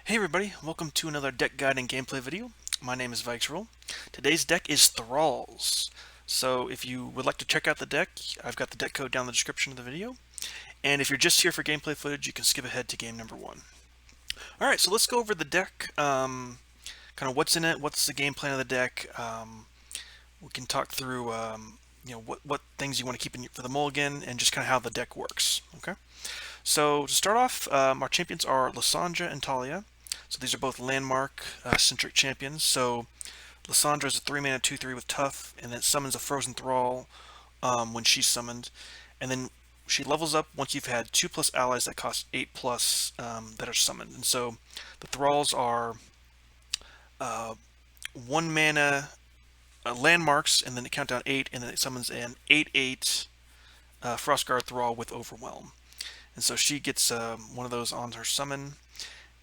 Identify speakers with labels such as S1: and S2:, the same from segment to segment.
S1: Hey everybody, welcome to another deck guide and gameplay video. My name is Vikesroll. Today's deck is Thralls. So if you would like to check out the deck, I've got the deck code down in the description of the video. And if you're just here for gameplay footage, you can skip ahead to game number 1. Alright, so let's go over the deck, kind of what's in it, what's the game plan of the deck. We can talk through what things you want to keep in for the mulligan and just kind of how the deck works. Okay. So to start off, our champions are Lissandra and Taliyah. So these are both landmark centric champions. So Lissandra is a 3-mana 2/3 with tough, and then summons a Frozen Thrall when she's summoned, and then she levels up once you've had 2+ allies that cost 8+ that are summoned. And so the Thralls are 1-mana landmarks, and then they count down 8, and then it summons an 8/8 Frostguard Thrall with Overwhelm. And so she gets one of those on her summon,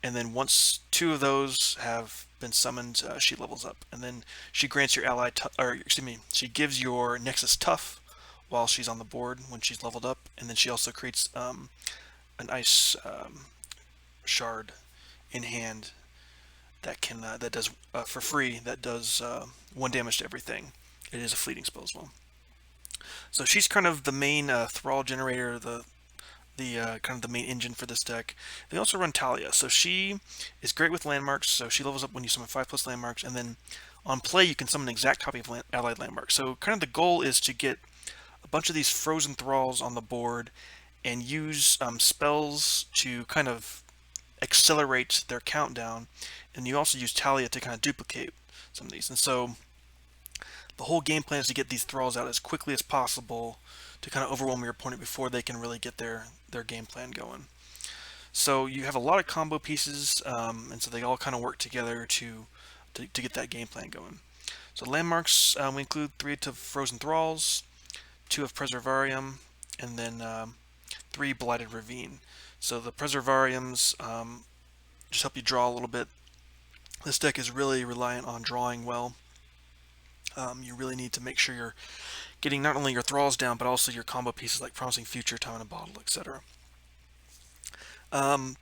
S1: and then once 2 of those have been summoned, she levels up, and then she grants your ally, she gives your Nexus tough while she's on the board when she's leveled up, and then she also creates an ice shard in hand that can that does for free, that does 1 damage to everything. It is a fleeting spell as well. So she's kind of the main thrall generator, the kind of the main engine for this deck. They also run Taliyah, so she is great with landmarks. So she levels up when you summon 5+ landmarks, and then on play you can summon an exact copy of allied landmarks. So kind of the goal is to get a bunch of these Frozen Thralls on the board and use spells to kind of accelerate their countdown, and you also use Taliyah to kind of duplicate some of these. And so the whole game plan is to get these Thralls out as quickly as possible to kind of overwhelm your opponent before they can really get their game plan going. So you have a lot of combo pieces, and so they all kind of work together to get that game plan going. So landmarks, we include 3 to Frozen Thralls, 2 of Preservarium, and then 3 Blighted Ravine. So the Preservariums just help you draw a little bit. This deck is really reliant on drawing well. You really need to make sure you're getting not only your Thralls down, but also your combo pieces like Promising Future, Time in a Bottle, etc. And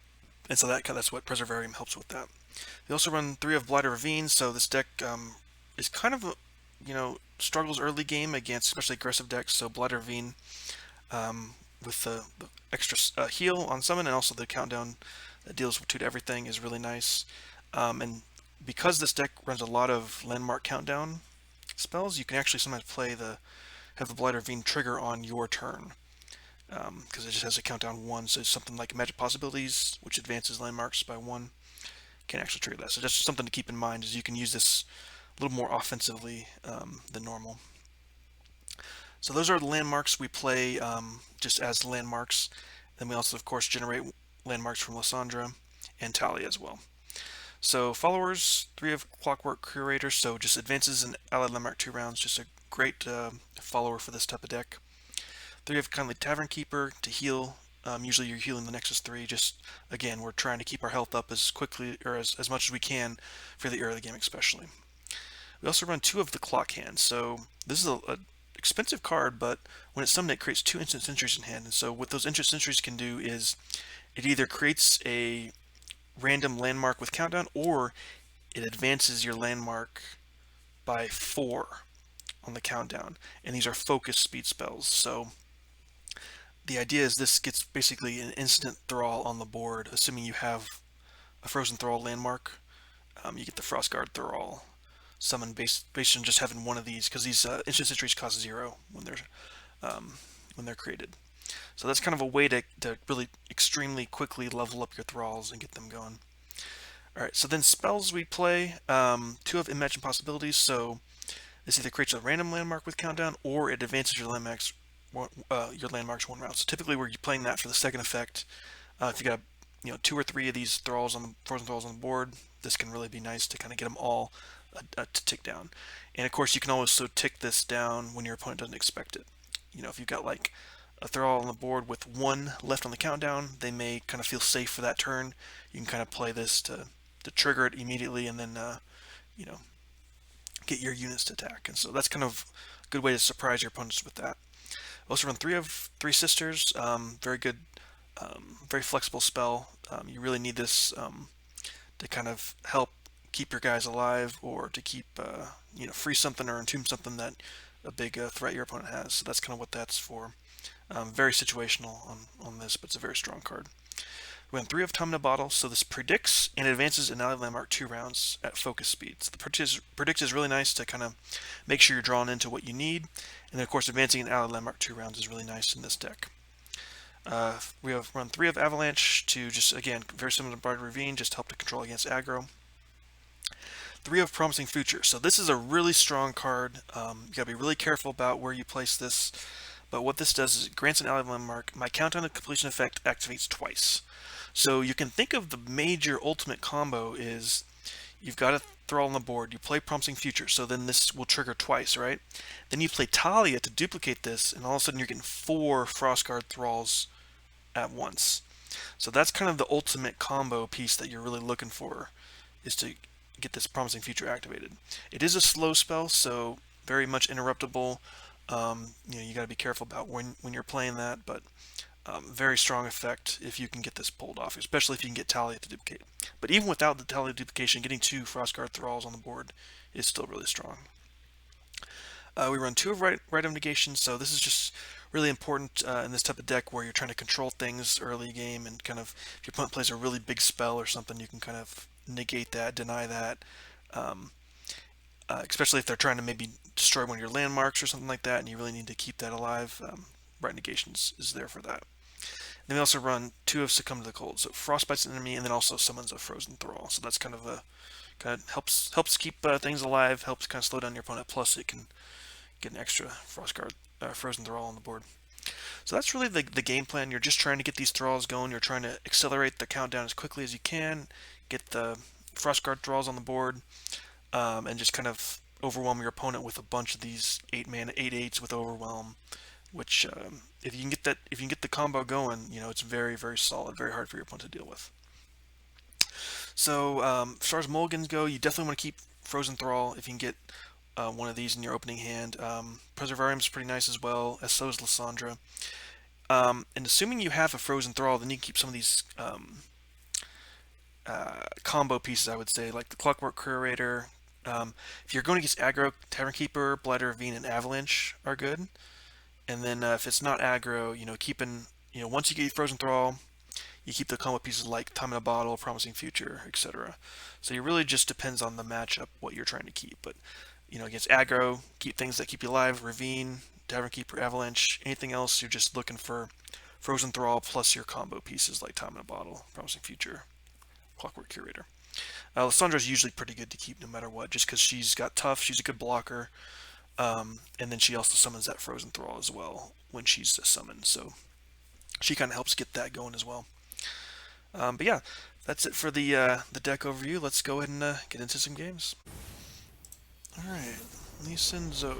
S1: so that's what Preservarium helps with that. They also run 3 of Blighted Ravine, so this deck is kind of, struggles early game against especially aggressive decks. So Blighted Ravine with the extra heal on summon, and also the countdown that deals with 2 to everything is really nice. And because this deck runs a lot of landmark countdown spells, you can actually sometimes have the Blighted Ravine trigger on your turn, because it just has a countdown 1. So something like Magic Possibilities, which advances landmarks by 1, can actually trigger that. So that's just something to keep in mind, is you can use this a little more offensively than normal. So those are the landmarks we play just as landmarks. Then we also, of course, generate landmarks from Lissandra and Taliyah as well. So followers, 3 of Clockwork Curator, so just advances in allied landmark 2 rounds, just a great follower for this type of deck. 3 of Kindly Tavern Keeper to heal. Usually you're healing the Nexus 3, just again, we're trying to keep our health up as quickly or as much as we can for the early game especially. We also run 2 of the Clock Hand, so this is a expensive card, but when it's summoned it creates 2 instant sentries in hand. And so what those instant sentries can do is it either creates a random landmark with countdown, or it advances your landmark by 4 on the countdown, and these are focus speed spells. So the idea is this gets basically an instant Thrall on the board, assuming you have a Frozen Thrall landmark. You get the Frostguard Thrall summoned based on just having one of these, because these instant sentries cost 0 when they're created. So that's kind of a way to really extremely quickly level up your Thralls and get them going. Alright, so then spells we play, 2 of Imagine Possibilities, so this either creates a random landmark with countdown, or it advances your landmarks 1 round. So typically we're playing that for the second effect. If you got 2 or 3 of these Frozen Thralls on the board, this can really be nice to kind of get them all to tick down. And of course you can also tick this down when your opponent doesn't expect it. If you've got like a Thrall on the board with 1 left on the countdown, they may kind of feel safe for that turn. You can kind of play this to trigger it immediately, and then get your units to attack. And so that's kind of a good way to surprise your opponents with that. We also run 3 of Three Sisters. Very good, very flexible spell. You really need this to kind of help keep your guys alive, or to keep freeze something or entomb something that a big threat your opponent has. So that's kind of what that's for. Very situational on this, but it's a very strong card. We went 3 of Time in a Bottle, so this predicts and advances an ally landmark 2 rounds at focus speed. So the predict is really nice to kind of make sure you're drawn into what you need, and then of course advancing an ally landmark 2 rounds is really nice in this deck. We have run 3 of Avalanche to just, again, very similar to Blighted Ravine, just help to control against aggro. 3 of Promising Future. So this is a really strong card. You gotta be really careful about where you place this. But what this does is it grants an ally landmark. My countdown to completion effect activates twice. So you can think of the major ultimate combo is you've got a Thrall on the board, you play Promising Future, so then this will trigger twice, right? Then you play Taliyah to duplicate this, and all of a sudden you're getting 4 Frostguard Thralls at once. So that's kind of the ultimate combo piece that you're really looking for, is to get this Promising Future activated. It is a slow spell, so very much interruptible. You got to be careful about when you're playing that, but very strong effect if you can get this pulled off, especially if you can get Taliyah to duplicate. But even without the Taliyah duplication, getting 2 Frostguard Thralls on the board is still really strong. We run 2 of Rite of Negation, so this is just really important in this type of deck where you're trying to control things early game, and kind of if your opponent plays a really big spell or something, you can kind of negate that, deny that, especially if they're trying to maybe destroy one of your landmarks or something like that, and you really need to keep that alive. Rite Negations is there for that. Then we also run 2 of Succumb to the Cold, so Frostbites an enemy, and then also summons a Frozen Thrall. So that's kind of helps keep things alive, helps kind of slow down your opponent. Plus, it can get an extra Frozen Thrall on the board. So that's really the game plan. You're just trying to get these Thralls going. You're trying to accelerate the countdown as quickly as you can, get the Frostguard Thralls on the board, and just kind of overwhelm your opponent with a bunch of these 8-mana 8/8s with Overwhelm. Which, if you can get the combo going, it's very, very solid, very hard for your opponent to deal with. So, as far as mulligans go, you definitely want to keep Frozen Thrall if you can get one of these in your opening hand. Preservarium is pretty nice as well, as so is Lissandra. And assuming you have a Frozen Thrall, then you can keep some of these combo pieces, I would say, like the Clockwork Curator. If you're going against aggro, Tavern Keeper, Blighted Ravine, and Avalanche are good. And then if it's not aggro, keeping, once you get Frozen Thrall, you keep the combo pieces like Time in a Bottle, Promising Future, etc. So it really just depends on the matchup, what you're trying to keep. But, against aggro, keep things that keep you alive, Ravine, Tavern Keeper, Avalanche. Anything else, you're just looking for Frozen Thrall plus your combo pieces like Time in a Bottle, Promising Future, Clockwork Curator. Lissandra's usually pretty good to keep no matter what, just because she's got tough, she's a good blocker. And then she also summons that Frozen Thrall as well when she's summoned, so she kind of helps get that going as well. But yeah, that's it for the deck overview. Let's go ahead and get into some games. Alright, Lisa and Zoe.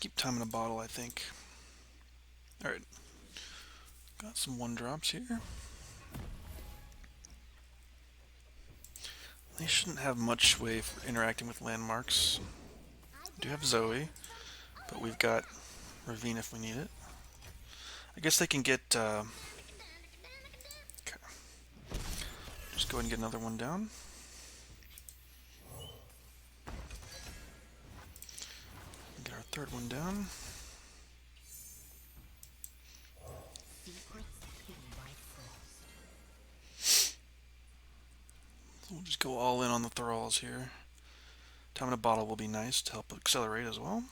S1: Keep Time in a Bottle, I think. Alright, got some 1-drops here. They shouldn't have much way for interacting with landmarks. We do have Zoe, but we've got Ravine if we need it. I guess they can get... Okay. Just go ahead and get another one down. Get our 3rd one down. We'll just go all in on the Thralls here. Time in a Bottle will be nice to help accelerate as well.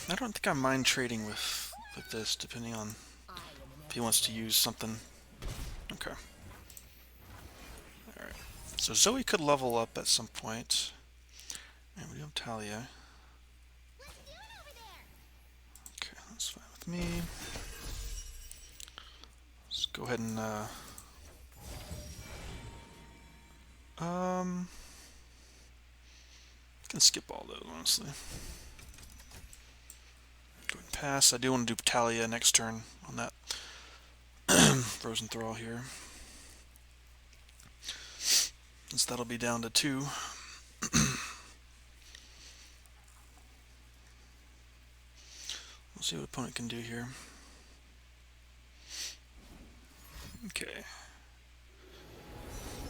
S1: I don't think I mind trading with this, depending on if he wants to use something. Okay. Alright. So Zoe could level up at some point. And we have Taliyah. Okay, that's fine with me. Let's go ahead and Can skip all those, honestly. Go ahead and pass. I do want to do Taliyah next turn on that Frozen Thrall here. Since that'll be down to 2. We'll see what opponent can do here. Okay.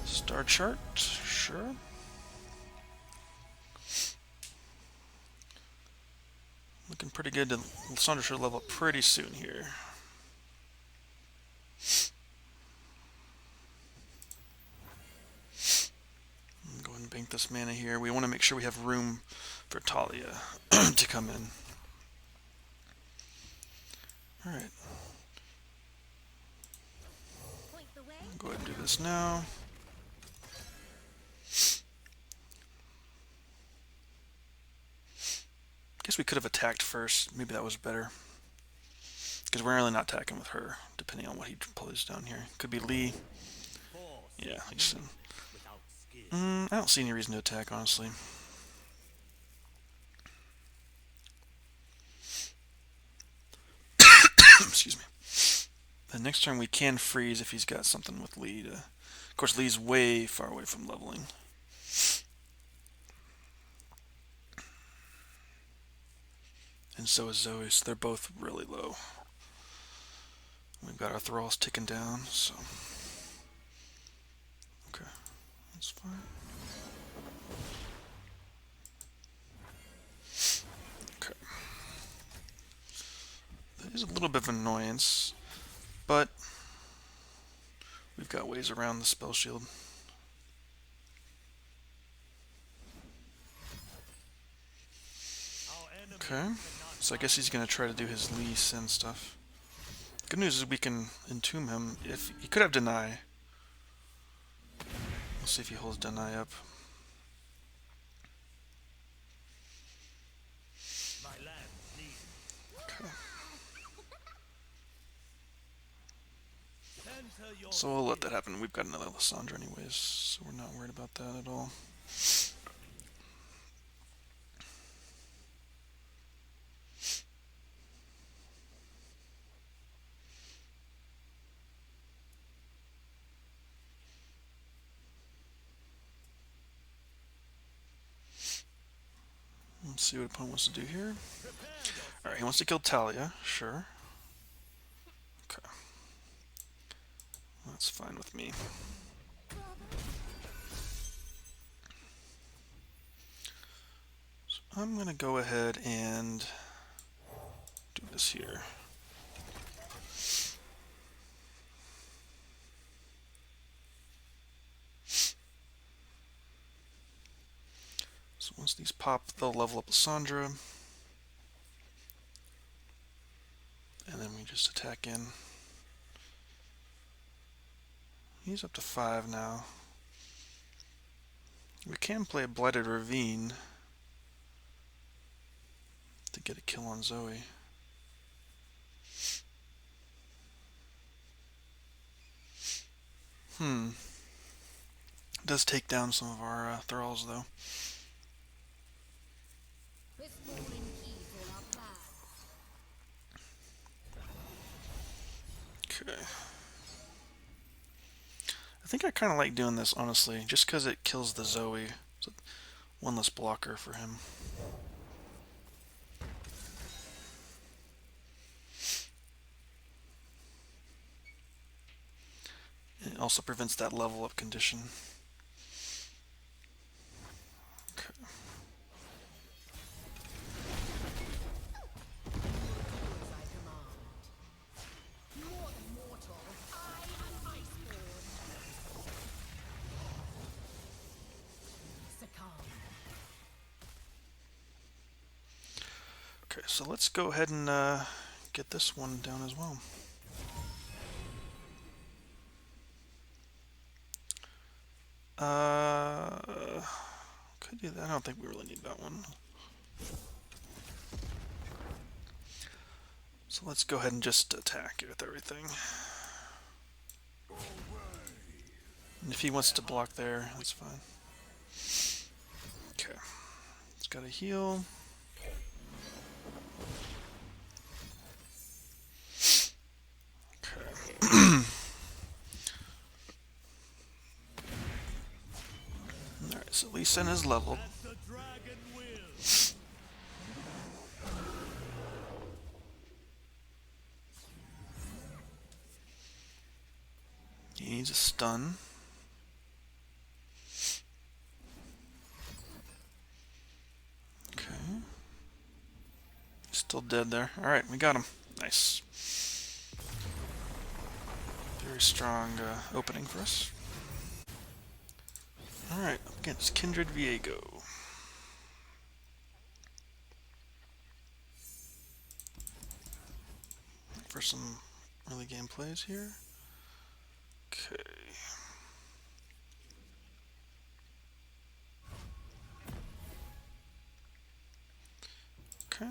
S1: Star chart, sure. Looking pretty good. Lissandra should level up pretty soon here. Go ahead and bank this mana here. We want to make sure we have room for Taliyah to come in. Alright. Go ahead and do this now. Guess we could have attacked first. Maybe that was better. Because we're really not attacking with her, depending on what he plays down here. Could be Lee. Yeah, like so. I don't see any reason to attack, honestly. Excuse me. The next turn we can freeze if he's got something with Lee. Of course, Lee's way far away from leveling. And so is Zoe, so they're both really low. We've got our Thralls ticking down, so... Okay, that's fine. Okay. That is a little bit of an annoyance, but we've got ways around the spell shield. Okay, so I guess he's going to try to do his Lee Sin stuff. Good news is we can entomb him. If he could have deny. We'll see if he holds deny up. Okay. So we'll let that happen. We've got another Lissandra anyways, so we're not worried about that at all. Let's see what opponent wants to do here. Alright, he wants to kill Taliyah, sure. Okay. That's fine with me. So I'm going to go ahead and do this here. So once these pop, they'll level up Lissandra. And then we just attack in. He's up to 5 now. We can play a Blighted Ravine to get a kill on Zoe. It does take down some of our Thralls, though. Okay. I think I kind of like doing this, honestly, just because it kills the Zoe. It's one less blocker for him. It also prevents that level up condition. Okay. Okay, so let's go ahead and get this one down as well. Could do that. I don't think we really need that one. So let's go ahead and just attack with everything. And if he wants to block there, that's fine. Okay. gotta heal. Okay. Alright, so Lissandra is leveled. He needs a stun. Okay. Still dead there. Alright, we got him. Nice. Very strong opening for us. Alright, up against Kindred Viego. For some early game plays here. Okay. Okay.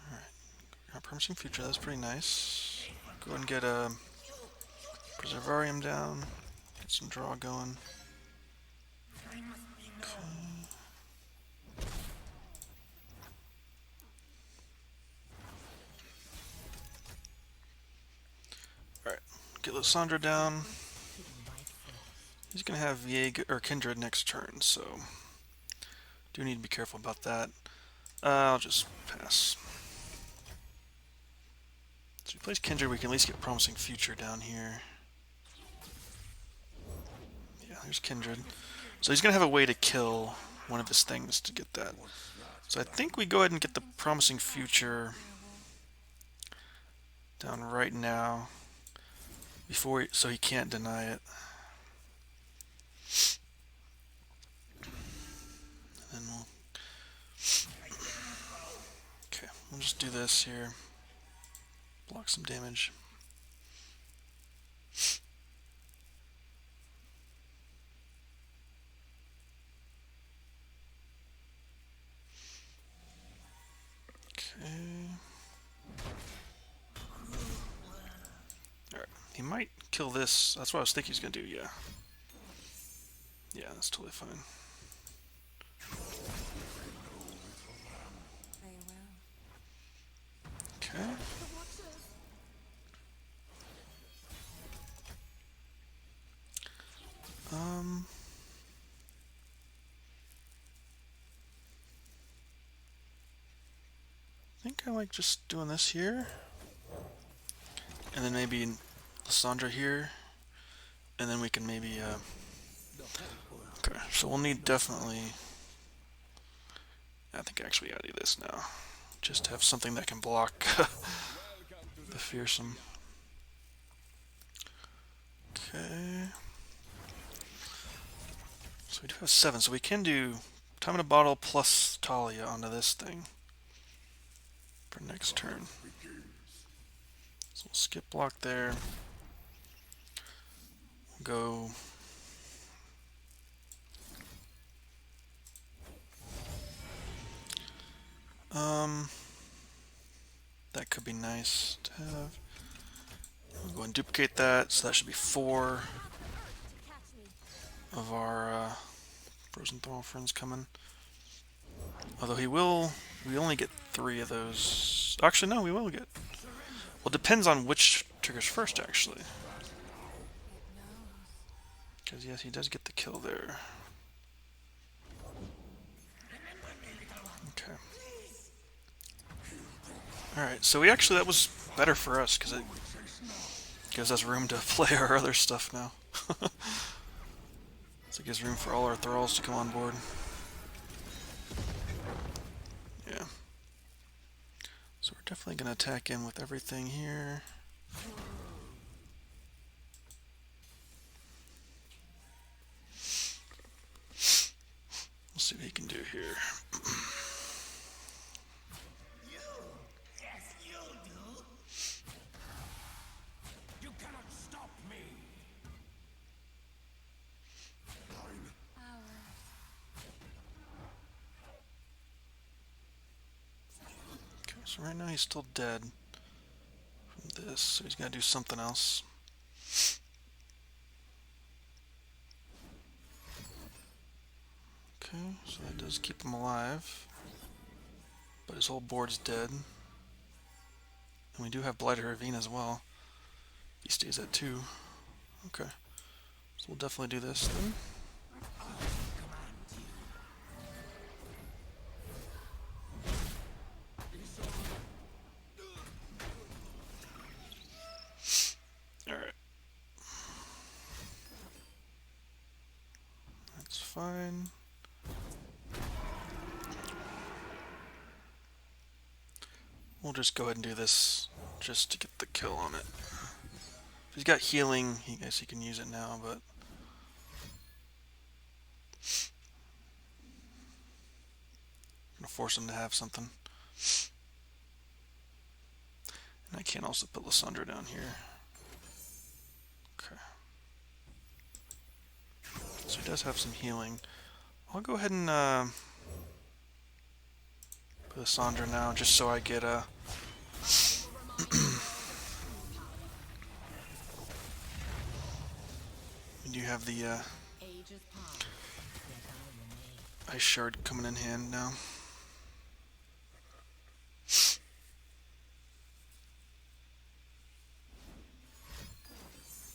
S1: Alright. Got Promising Future, that's pretty nice. Go ahead and get a Preservarium down. Get some draw going. Alright, get Lissandra down. He's gonna have Viego or Kindred next turn, so do need to be careful about that. I'll just pass. So if he plays Kindred, we can at least get Promising Future down here. Yeah, there's Kindred. So he's gonna have a way to kill one of his things to get that. So I think we go ahead and get the Promising Future down right now before so he can't deny it. And then we'll just do this here. Block some damage. Okay. Alright, he might kill this. That's what I was thinking he's gonna do, yeah. Yeah, that's totally fine. Okay. I think I like just doing this here. And then maybe Lissandra here. And then we can maybe, okay, so we'll need definitely, I think actually I gotta do this now. Just have something that can block the fearsome. Okay. So we do have 7, so we can do Time in a Bottle plus Taliyah onto this thing for next turn. So we'll skip block there. We'll go that could be nice to have. We'll go and duplicate that, so that should be 4 of our Frozen Thrall friends coming. Although we only get 3 of those. Actually, no, we will get. Well, it depends on which triggers first, actually. Because, yes, he does get the kill there. Okay. Alright, so that was better for us, because it gives us room to play our other stuff now. So it gives room for all our Thralls to come on board. Yeah. So we're definitely going to attack in with everything here. We'll see what he can do here. So right now he's still dead from this, so he's got to do something else. Okay, so that does keep him alive. But his whole board's dead. And we do have Blighted Ravine as well. He stays at 2. Okay. So we'll definitely do this then. Alright. That's fine. We'll just go ahead and do this just to get the kill on it. If he's got healing, I guess he can use it now, but... I'm gonna force him to have something. And I can also put Lissandra down here. Okay. So he does have some healing. I'll go ahead and put Lissandra now, just so I get a... You have the Ice Shard coming in hand now.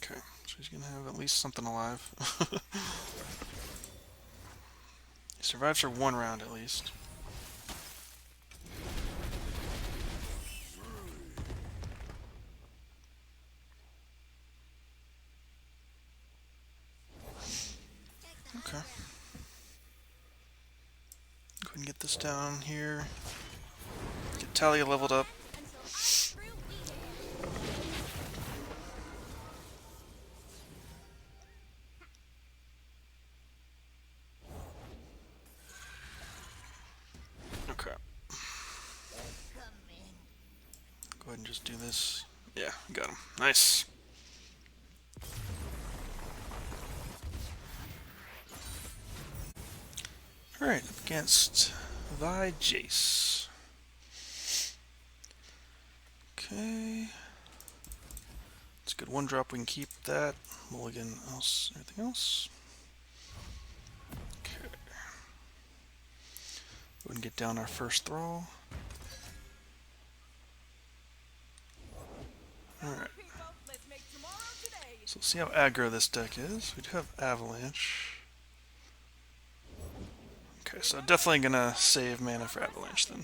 S1: Okay, so he's gonna have at least something alive. He survives for 1 round at least. Okay. Go ahead and get this down here. Get Taliyah leveled up. Okay. Go ahead and just do this. Yeah, got him. Nice. Alright, up against Vi Jace. Okay. It's a good 1-drop, we can keep that. Mulligan, else, everything else. Okay. Go ahead and get down our first Thrall. Alright. So let's see how aggro this deck is. We do have Avalanche. Okay, so definitely gonna save mana for Avalanche then.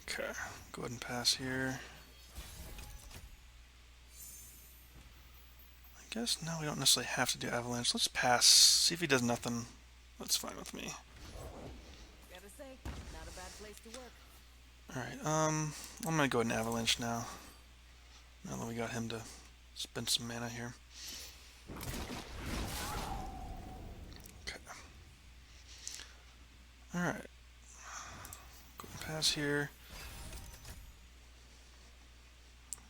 S1: Okay, go ahead and pass here. I guess now we don't necessarily have to do Avalanche. Let's pass, see if he does nothing. That's fine with me. Alright, I'm gonna go ahead and Avalanche now. Now that we got him to spend some mana here. Okay. Alright. Go and pass here.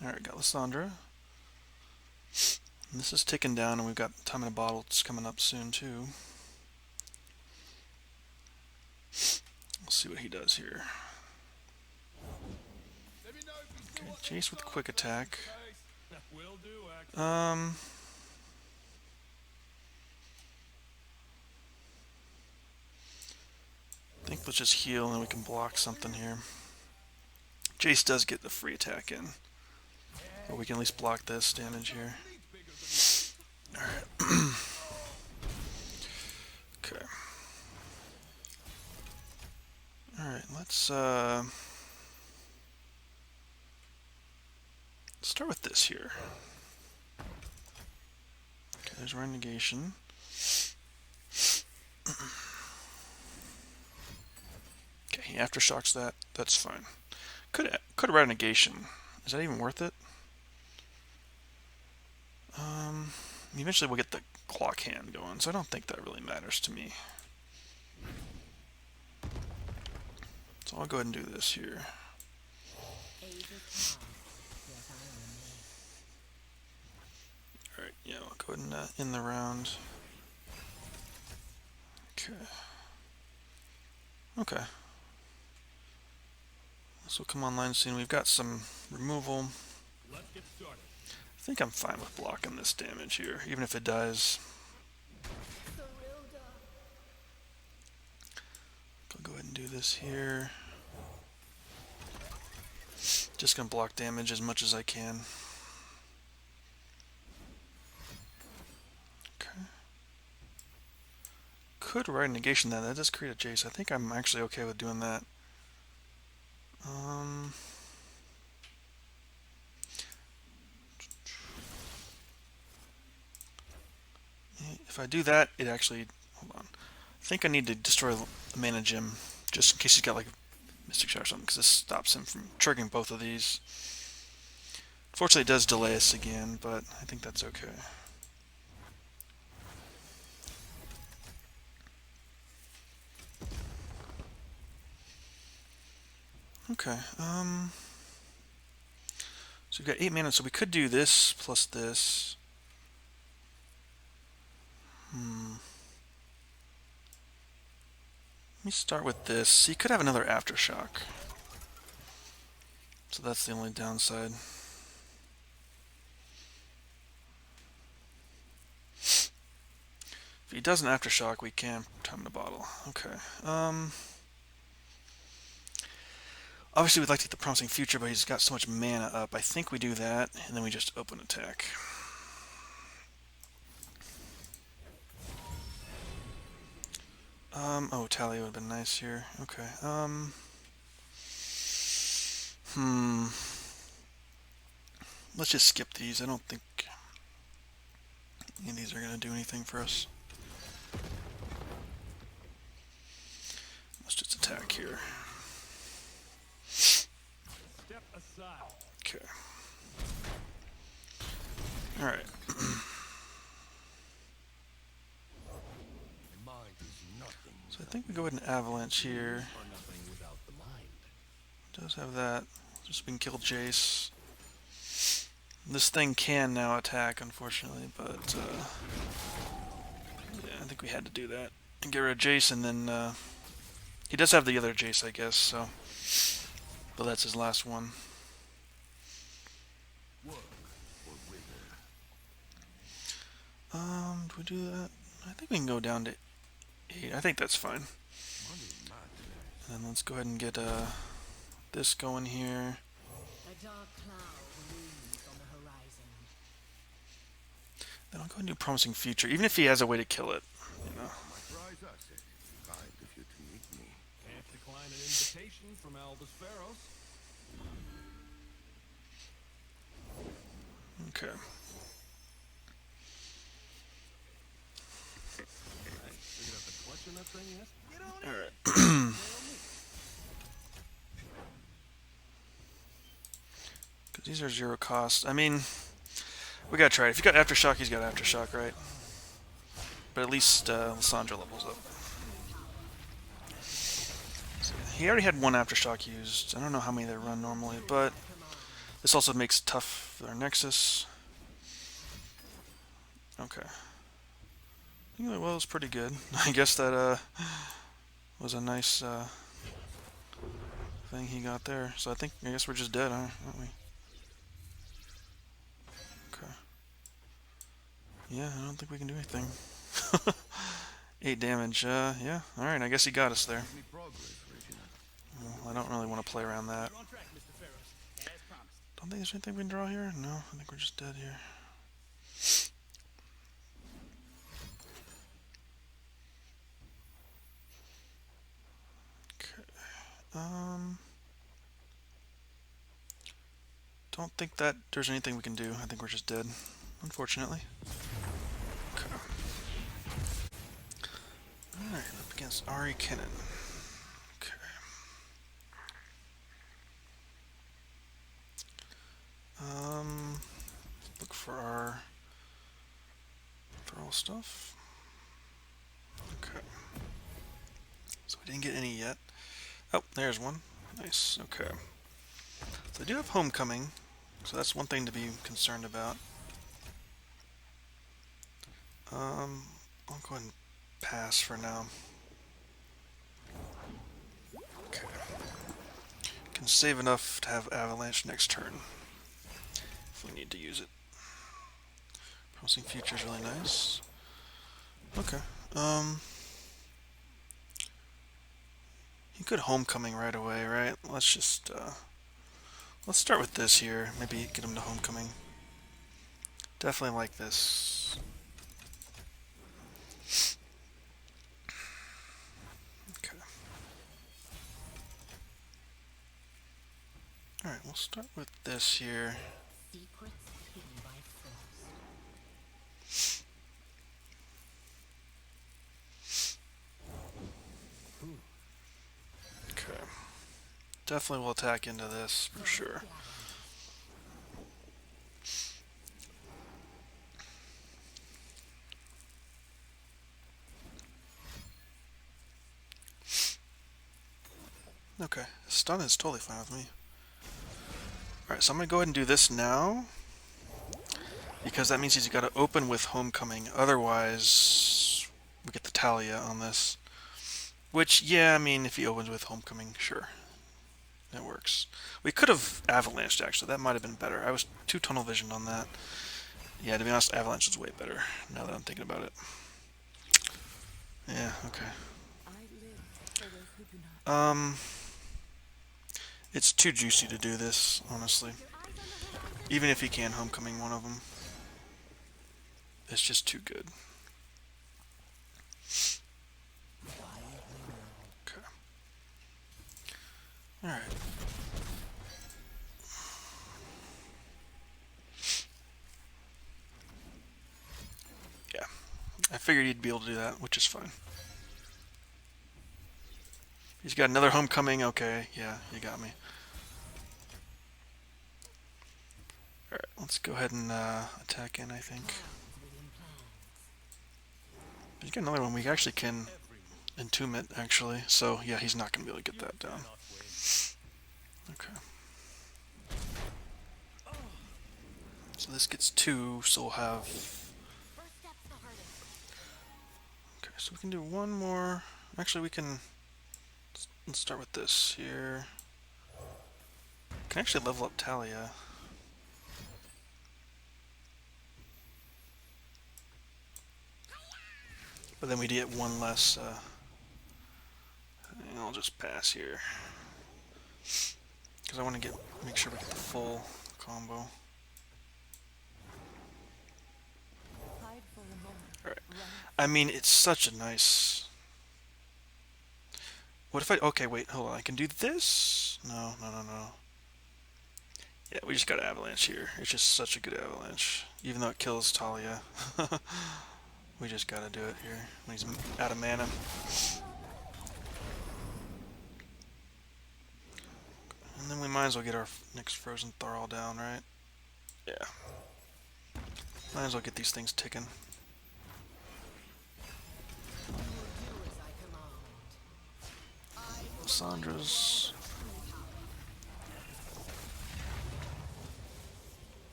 S1: Alright, got Lissandra. And this is ticking down, and we've got Time in a Bottle coming up soon, too. We'll see what he does here. Okay, Jace with quick attack. I think let's just heal and then we can block something here. Jace does get the free attack in. But we can at least block this damage here. Alright. Okay. Alright, let's start with this here. Okay, there's Renegation. Okay, he aftershocks that. That's fine. Could have read Negation. Is that even worth it? Eventually we'll get the clock hand going, so I don't think that really matters to me. So I'll go ahead and do this here. Alright, yeah, I'll go ahead and end the round. Okay. Okay. This will come online soon. We've got some removal. I think I'm fine with blocking this damage here, even if it dies. I'll go ahead and do this here. Just gonna block damage as much as I can. Okay. Could write negation that. That does create a Jace. I think I'm actually okay with doing that. If I do that, it actually... Hold on. I think I need to destroy the mana gem, just in case he's got like Mystic Shot or something, because this stops him from triggering both of these. Fortunately, it does delay us again, but I think that's okay. Okay, so we've got 8 mana, so we could do this plus this. Let me start with this. He could have another Aftershock. So that's the only downside. If he does an Aftershock, we can time the bottle. Okay. Obviously, we'd like to get the Promising Future, but he's got so much mana up. I think we do that, and then we just open attack. Oh, Taliyah would have been nice here. Okay. Let's just skip these. I don't think any of these are going to do anything for us. Let's just attack here.
S2: Step aside.
S1: Okay. Alright. So I think we go ahead and Avalanche here. Does have that. Just we can kill Jace. This thing can now attack, unfortunately, but yeah, I think we had to do that. And get rid of Jace, and then he does have the other Jace, I guess, so. But that's his last one. Do we do that? I think we can go down to 8. I think that's fine. And then let's go ahead and get this going here. Then I'll go and do Promising Future, even if he has a way to kill it, you know.
S2: Can't decline an invitation from Albus Pharos.
S1: Okay. Alright. Because these are 0 cost. I mean, we gotta try it. If you got Aftershock, he's got Aftershock, right? But at least Lissandra levels up. So he already had 1 Aftershock used. I don't know how many they run normally, but this also makes it tough for their Nexus. Okay. I think that was pretty good. I guess that was a nice thing he got there. So I guess we're just dead, huh? Aren't we? Okay. Yeah, I don't think we can do anything. 8 damage. Yeah. All right. I guess he got us there. Well, I don't really want to play around that. Don't think there's anything we can draw here. No, I think we're just dead here. Don't think that there's anything we can do. I think we're just dead, unfortunately. Okay. Alright, up against Ari Kinnan. Okay. Look for our Thrall stuff. Okay. So we didn't get any yet. Oh, there's one. Nice. Okay. So I do have Homecoming, so that's one thing to be concerned about. I'll go ahead and pass for now. Okay. Can save enough to have Avalanche next turn if we need to use it. Promising future is really nice. Okay. You could homecoming right away, right? Let's just let's start with this here. Maybe get him to homecoming. Definitely like this. Okay. All right, we'll start with this here.
S3: Secrets hidden by frost.
S1: Okay. Definitely will attack into this for sure. Okay, stun is totally fine with me. Alright, so I'm going to go ahead and do this now, because that means he's got to open with homecoming. Otherwise, we get the Taliyah on this. Which, yeah, I mean, if he opens with homecoming, sure. That works. We could have avalanched, actually. That might have been better. I was too tunnel visioned on that. Yeah, to be honest, avalanche is way better, now that I'm thinking about it. Yeah, okay. It's too juicy to do this, honestly. Even if he can homecoming one of them. It's just too good. Okay. Alright. Yeah. I figured he'd be able to do that, which is fine. He's got another homecoming. Okay, yeah, you got me. Alright, let's go ahead and attack in, I think. He's got another one. We actually can entomb it, actually. So, yeah, he's not going to be able to get that down. Okay. So this gets 2, so we'll have... Okay, so we can do one more. Actually, we can... Let's start with this here. Can actually level up Taliyah. But then we get one less. I'll just pass here because I want to make sure we get the full combo. All right. I mean, it's such a nice. What if I? Okay, wait, hold on. I can do this. No. Yeah, we just got an avalanche here. It's just such a good avalanche, even though it kills Taliyah. We just gotta do it here when he's out of mana. And then we might as well get our next Frozen Thrall down, right? Yeah. Might as well get these things ticking. Lissandra's.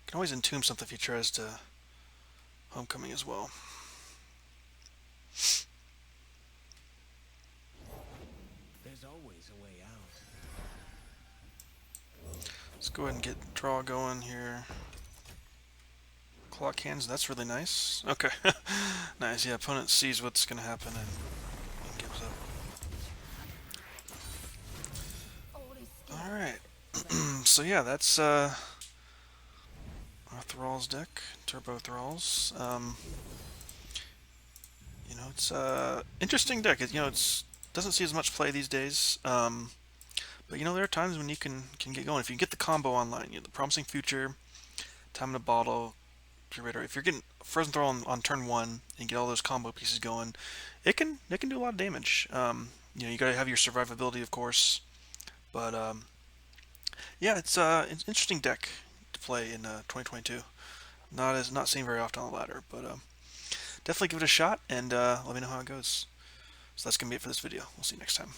S1: Can always entomb something if he tries to homecoming as well.
S2: There's always a way out.
S1: Let's go ahead and get draw going here. Clock hands, that's really nice. Okay. Nice, yeah, opponent sees what's gonna happen and gives up. Alright. So yeah, that's our Thralls deck, Turbo Thralls. You know, it's interesting deck. It's doesn't see as much play these days. But you know, there are times when you can get going if you get the combo online. You know, the Promising Future, Time in a Bottle, Curator. If you're getting Frozen Thrall on turn 1 and get all those combo pieces going, it can do a lot of damage. You know, you gotta have your survivability, of course. But yeah, it's an interesting deck to play in 2022. Not seen very often on the ladder, but definitely give it a shot and let me know how it goes. So that's gonna be it for this video. We'll see you next time.